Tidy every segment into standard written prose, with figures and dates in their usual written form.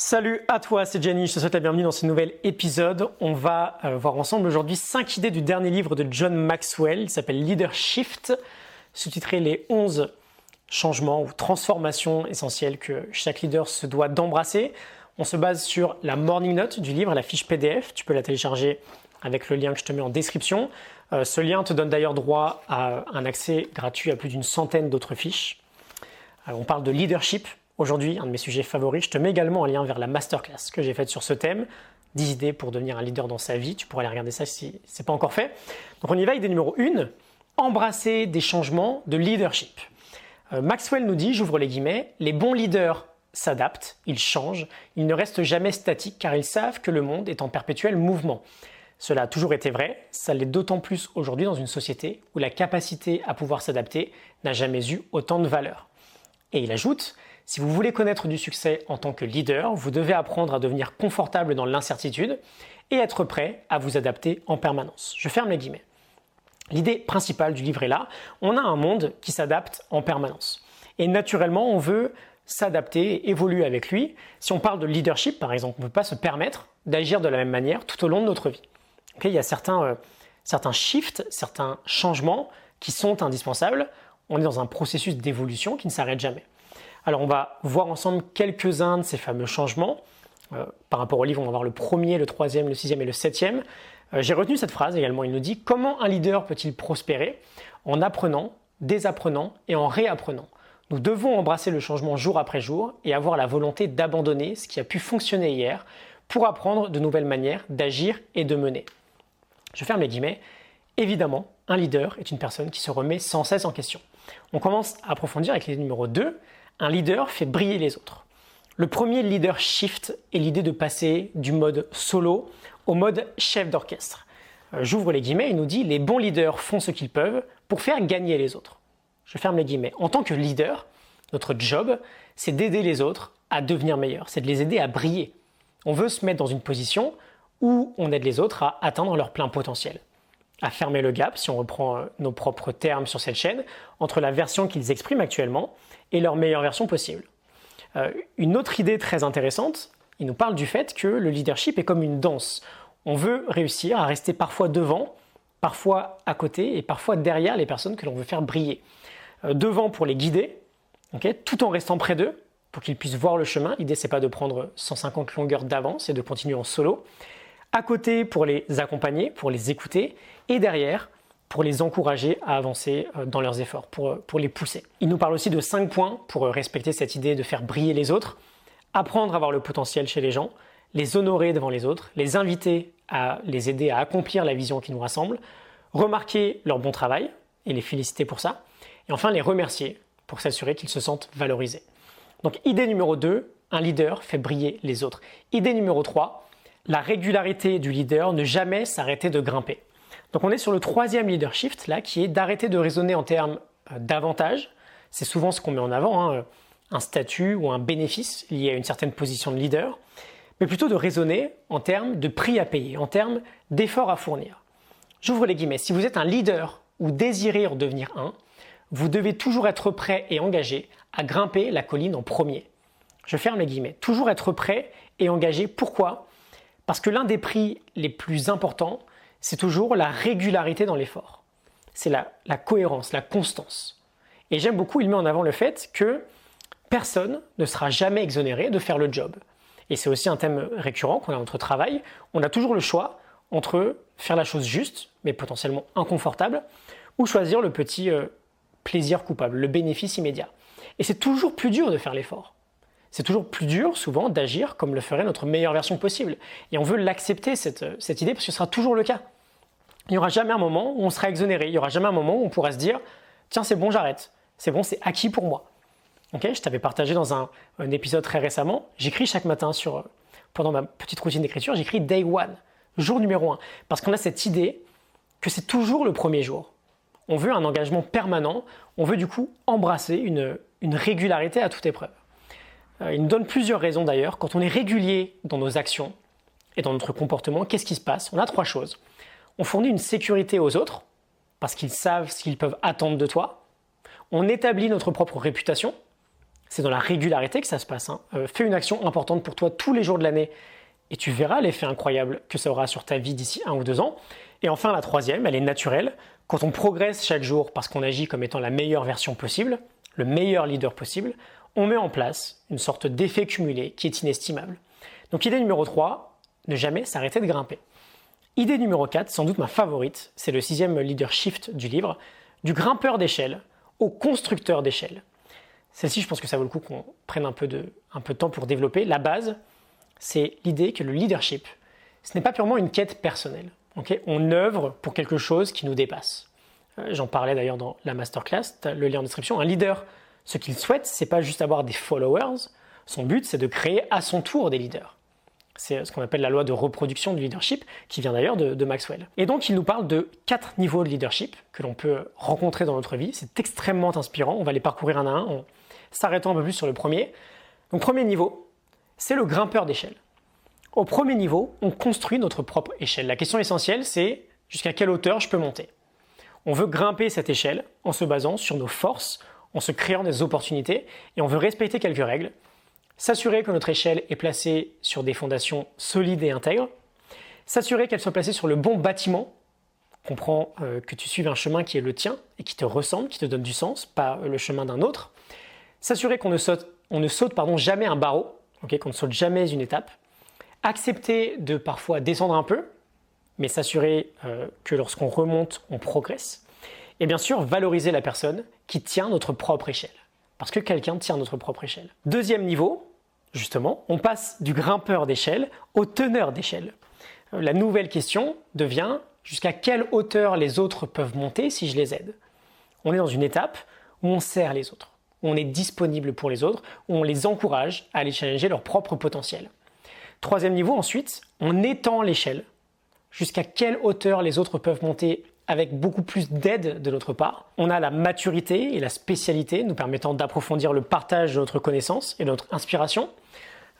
Salut à toi, c'est Jenny, je te souhaite la bienvenue dans ce nouvel épisode. On va voir ensemble aujourd'hui 5 idées du dernier livre de John Maxwell, il s'appelle Leadershift, sous-titré les 11 changements ou transformations essentielles que chaque leader se doit d'embrasser. On se base sur la morning note du livre, la fiche PDF, tu peux la télécharger avec le lien que je te mets en description. Ce lien te donne d'ailleurs droit à un accès gratuit à plus d'une centaine d'autres fiches. On parle de leadership. Aujourd'hui, un de mes sujets favoris, je te mets également un lien vers la masterclass que j'ai faite sur ce thème, 10 idées pour devenir un leader dans sa vie. Tu pourras aller regarder ça si ce n'est pas encore fait. Donc on y va, idée numéro 1, embrasser des changements de leadership. Maxwell nous dit, j'ouvre les guillemets, les bons leaders s'adaptent, ils changent, ils ne restent jamais statiques car ils savent que le monde est en perpétuel mouvement. Cela a toujours été vrai, ça l'est d'autant plus aujourd'hui dans une société où la capacité à pouvoir s'adapter n'a jamais eu autant de valeur. Et il ajoute, si vous voulez connaître du succès en tant que leader, vous devez apprendre à devenir confortable dans l'incertitude et être prêt à vous adapter en permanence. Je ferme les guillemets. L'idée principale du livre est là, on a un monde qui s'adapte en permanence. Et naturellement, on veut s'adapter et évoluer avec lui. Si on parle de leadership, par exemple, on ne peut pas se permettre d'agir de la même manière tout au long de notre vie. Il y a certains shifts, certains changements qui sont indispensables. On est dans un processus d'évolution qui ne s'arrête jamais. Alors on va voir ensemble quelques-uns de ces fameux changements. Par rapport au livre, on va voir le premier, le troisième, le sixième et le septième. J'ai retenu cette phrase également, il nous dit « Comment un leader peut-il prospérer en apprenant, désapprenant et en réapprenant ?» Nous devons embrasser le changement jour après jour et avoir la volonté d'abandonner ce qui a pu fonctionner hier pour apprendre de nouvelles manières d'agir et de mener. Je ferme les guillemets. Évidemment, un leader est une personne qui se remet sans cesse en question. On commence à approfondir avec l'idée numéro 2. Un leader fait briller les autres. Le premier leader shift est l'idée de passer du mode solo au mode chef d'orchestre. J'ouvre les guillemets, il nous dit « Les bons leaders font ce qu'ils peuvent pour faire gagner les autres ». Je ferme les guillemets. En tant que leader, notre job, c'est d'aider les autres à devenir meilleurs, c'est de les aider à briller. On veut se mettre dans une position où on aide les autres à atteindre leur plein potentiel, à fermer le gap, si on reprend nos propres termes sur cette chaîne, entre la version qu'ils expriment actuellement et leur meilleure version possible. Une autre idée très intéressante, il nous parle du fait que le leadership est comme une danse. On veut réussir à rester parfois devant, parfois à côté et parfois derrière les personnes que l'on veut faire briller. Devant pour les guider, tout en restant près d'eux, pour qu'ils puissent voir le chemin. L'idée, c'est pas de prendre 150 longueurs d'avance et de continuer en solo. À côté pour les accompagner, pour les écouter, et derrière pour les encourager à avancer dans leurs efforts, pour les pousser. Il nous parle aussi de 5 points pour respecter cette idée de faire briller les autres, apprendre à voir le potentiel chez les gens, les honorer devant les autres, les inviter à les aider à accomplir la vision qui nous rassemble, remarquer leur bon travail et les féliciter pour ça, et enfin les remercier pour s'assurer qu'ils se sentent valorisés. Donc idée numéro 2, un leader fait briller les autres. Idée numéro 3, la régularité du leader, ne jamais s'arrêter de grimper. Donc on est sur le troisième leader shift là, qui est d'arrêter de raisonner en termes d'avantages. C'est souvent ce qu'on met en avant, un statut ou un bénéfice lié à une certaine position de leader, mais plutôt de raisonner en termes de prix à payer, en termes d'efforts à fournir. J'ouvre les guillemets, si vous êtes un leader ou désirez en devenir un, vous devez toujours être prêt et engagé à grimper la colline en premier. Je ferme les guillemets, toujours être prêt et engagé. Pourquoi ? Parce que l'un des prix les plus importants, c'est toujours la régularité dans l'effort. C'est la cohérence, la constance. Et j'aime beaucoup, il met en avant le fait que personne ne sera jamais exonéré de faire le job. Et c'est aussi un thème récurrent qu'on a dans notre travail. On a toujours le choix entre faire la chose juste, mais potentiellement inconfortable, ou choisir le petit plaisir coupable, le bénéfice immédiat. Et c'est toujours plus dur de faire l'effort. C'est toujours plus dur, souvent, d'agir comme le ferait notre meilleure version possible. Et on veut l'accepter, cette idée, parce que ce sera toujours le cas. Il n'y aura jamais un moment où on sera exonéré. Il n'y aura jamais un moment où on pourra se dire « Tiens, c'est bon, j'arrête. C'est bon, c'est acquis pour moi. » Je t'avais partagé dans un épisode très récemment. J'écris chaque matin pendant ma petite routine d'écriture, j'écris « Day 1 », jour numéro 1. Parce qu'on a cette idée que c'est toujours le premier jour. On veut un engagement permanent. On veut du coup embrasser une régularité à toute épreuve. Il nous donne plusieurs raisons d'ailleurs. Quand on est régulier dans nos actions et dans notre comportement, qu'est-ce qui se passe ? On a 3 choses. On fournit une sécurité aux autres parce qu'ils savent ce qu'ils peuvent attendre de toi. On établit notre propre réputation. C'est dans la régularité que ça se passe. Fais une action importante pour toi tous les jours de l'année et tu verras l'effet incroyable que ça aura sur ta vie d'ici 1 ou 2 ans. Et enfin, la troisième, elle est naturelle. Quand on progresse chaque jour parce qu'on agit comme étant la meilleure version possible, le meilleur leader possible, on met en place une sorte d'effet cumulé qui est inestimable. Donc idée numéro 3, ne jamais s'arrêter de grimper. Idée numéro 4, sans doute ma favorite, c'est le 6e leader shift du livre, du grimpeur d'échelle au constructeur d'échelle. Celle-ci, je pense que ça vaut le coup qu'on prenne un peu de temps pour développer. La base, c'est l'idée que le leadership, ce n'est pas purement une quête personnelle. Okay, on œuvre pour quelque chose qui nous dépasse. J'en parlais d'ailleurs dans la masterclass, tu as le lien en description. Un leader, ce qu'il souhaite, c'est pas juste avoir des followers. Son but, c'est de créer à son tour des leaders. C'est ce qu'on appelle la loi de reproduction du leadership, qui vient d'ailleurs de Maxwell. Et donc, il nous parle de 4 niveaux de leadership que l'on peut rencontrer dans notre vie. C'est extrêmement inspirant. On va les parcourir un à un en s'arrêtant un peu plus sur le premier. Donc, premier niveau, c'est le grimpeur d'échelle. Au premier niveau, on construit notre propre échelle. La question essentielle, c'est jusqu'à quelle hauteur je peux monter. On veut grimper cette échelle en se basant sur nos forces, en se créant des opportunités, et on veut respecter quelques règles. S'assurer que notre échelle est placée sur des fondations solides et intègres. S'assurer qu'elle soit placée sur le bon bâtiment. Comprends que tu suives un chemin qui est le tien et qui te ressemble, qui te donne du sens, pas le chemin d'un autre. S'assurer qu'on ne saute jamais un barreau, qu'on ne saute jamais une étape. Accepter de parfois descendre un peu, mais s'assurer que lorsqu'on remonte, on progresse. Et bien sûr, valoriser la personne qui tient notre propre échelle. Parce que quelqu'un tient notre propre échelle. Deuxième niveau, justement, on passe du grimpeur d'échelle au teneur d'échelle. La nouvelle question devient jusqu'à quelle hauteur les autres peuvent monter si je les aide. On est dans une étape où on sert les autres, où on est disponible pour les autres, où on les encourage à aller challenger leur propre potentiel. Troisième niveau, ensuite, on étend l'échelle. Jusqu'à quelle hauteur les autres peuvent monter avec beaucoup plus d'aide de notre part. On a la maturité et la spécialité nous permettant d'approfondir le partage de notre connaissance et de notre inspiration.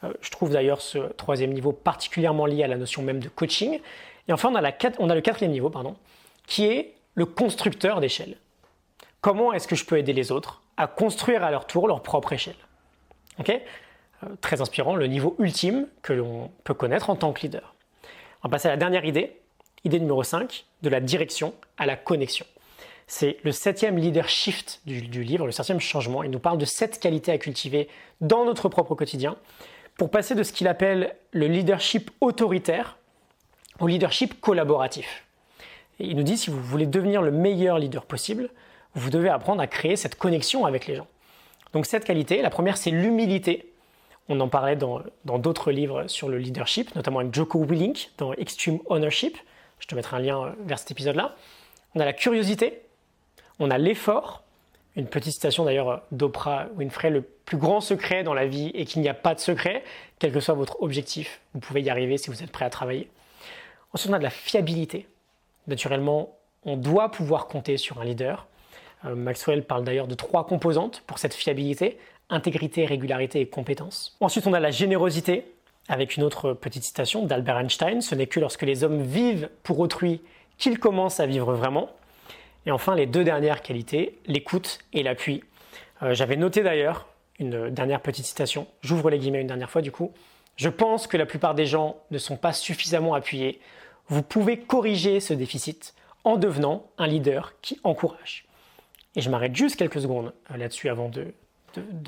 Je trouve d'ailleurs ce troisième niveau particulièrement lié à la notion même de coaching. Et enfin, on a le quatrième niveau, qui est le constructeur d'échelle. Comment est-ce que je peux aider les autres à construire à leur tour leur propre échelle? Très inspirant, le niveau ultime que l'on peut connaître en tant que leader. On va passer à la dernière idée numéro 5, de la direction à la connexion. C'est le 7e leader shift du livre, le 7e changement. Il nous parle de 7 qualités à cultiver dans notre propre quotidien pour passer de ce qu'il appelle le leadership autoritaire au leadership collaboratif. Et il nous dit, si vous voulez devenir le meilleur leader possible, vous devez apprendre à créer cette connexion avec les gens. Donc cette qualité, la première, c'est l'humilité. On en parlait dans d'autres livres sur le leadership, notamment avec Jocko Willink dans Extreme Ownership. Je te mettrai un lien vers cet épisode-là. On a la curiosité, on a l'effort. Une petite citation d'ailleurs d'Oprah Winfrey, le plus grand secret dans la vie est qu'il n'y a pas de secret, quel que soit votre objectif. Vous pouvez y arriver si vous êtes prêt à travailler. Ensuite, on a de la fiabilité. Naturellement, on doit pouvoir compter sur un leader. Maxwell parle d'ailleurs de 3 composantes pour cette fiabilité: intégrité, régularité et compétence. Ensuite, on a la générosité, avec une autre petite citation d'Albert Einstein: ce n'est que lorsque les hommes vivent pour autrui qu'ils commencent à vivre vraiment. Et enfin, les 2 dernières qualités, l'écoute et l'appui. J'avais noté d'ailleurs une dernière petite citation, j'ouvre les guillemets une dernière fois du coup. Je pense que la plupart des gens ne sont pas suffisamment appuyés. Vous pouvez corriger ce déficit en devenant un leader qui encourage. Et je m'arrête juste quelques secondes là-dessus avant de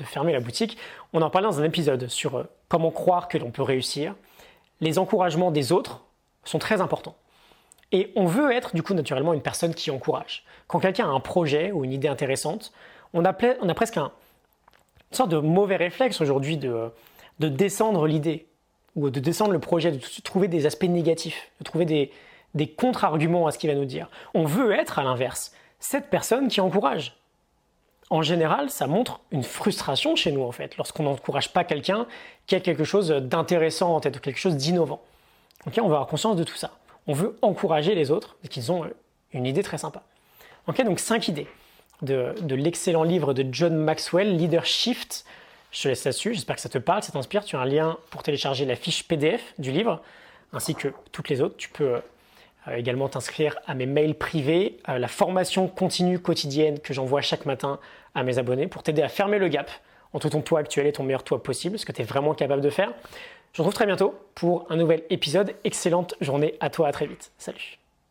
fermer la boutique. On en parlait dans un épisode sur comment croire que l'on peut réussir. Les encouragements des autres sont très importants. Et on veut être du coup naturellement une personne qui encourage. Quand quelqu'un a un projet ou une idée intéressante, on a presque une sorte de mauvais réflexe aujourd'hui de descendre l'idée ou de descendre le projet, de trouver des aspects négatifs, de trouver des contre-arguments à ce qu'il va nous dire. On veut être à l'inverse cette personne qui encourage. En général, ça montre une frustration chez nous en fait, lorsqu'on n'encourage pas quelqu'un qui a quelque chose d'intéressant en tête ou quelque chose d'innovant. On va avoir conscience de tout ça. On veut encourager les autres parce qu'ils ont une idée très sympa. Donc 5 idées de l'excellent livre de John Maxwell, Leader Shift. Je te laisse là-dessus, j'espère que ça te parle, ça t'inspire. Tu as un lien pour télécharger la fiche PDF du livre, ainsi que toutes les autres. Tu peux également t'inscrire à mes mails privés, la formation continue quotidienne que j'envoie chaque matin à mes abonnés pour t'aider à fermer le gap entre ton toi actuel et ton meilleur toi possible, ce que tu es vraiment capable de faire. Je te retrouve très bientôt pour un nouvel épisode. Excellente journée à toi, à très vite. Salut.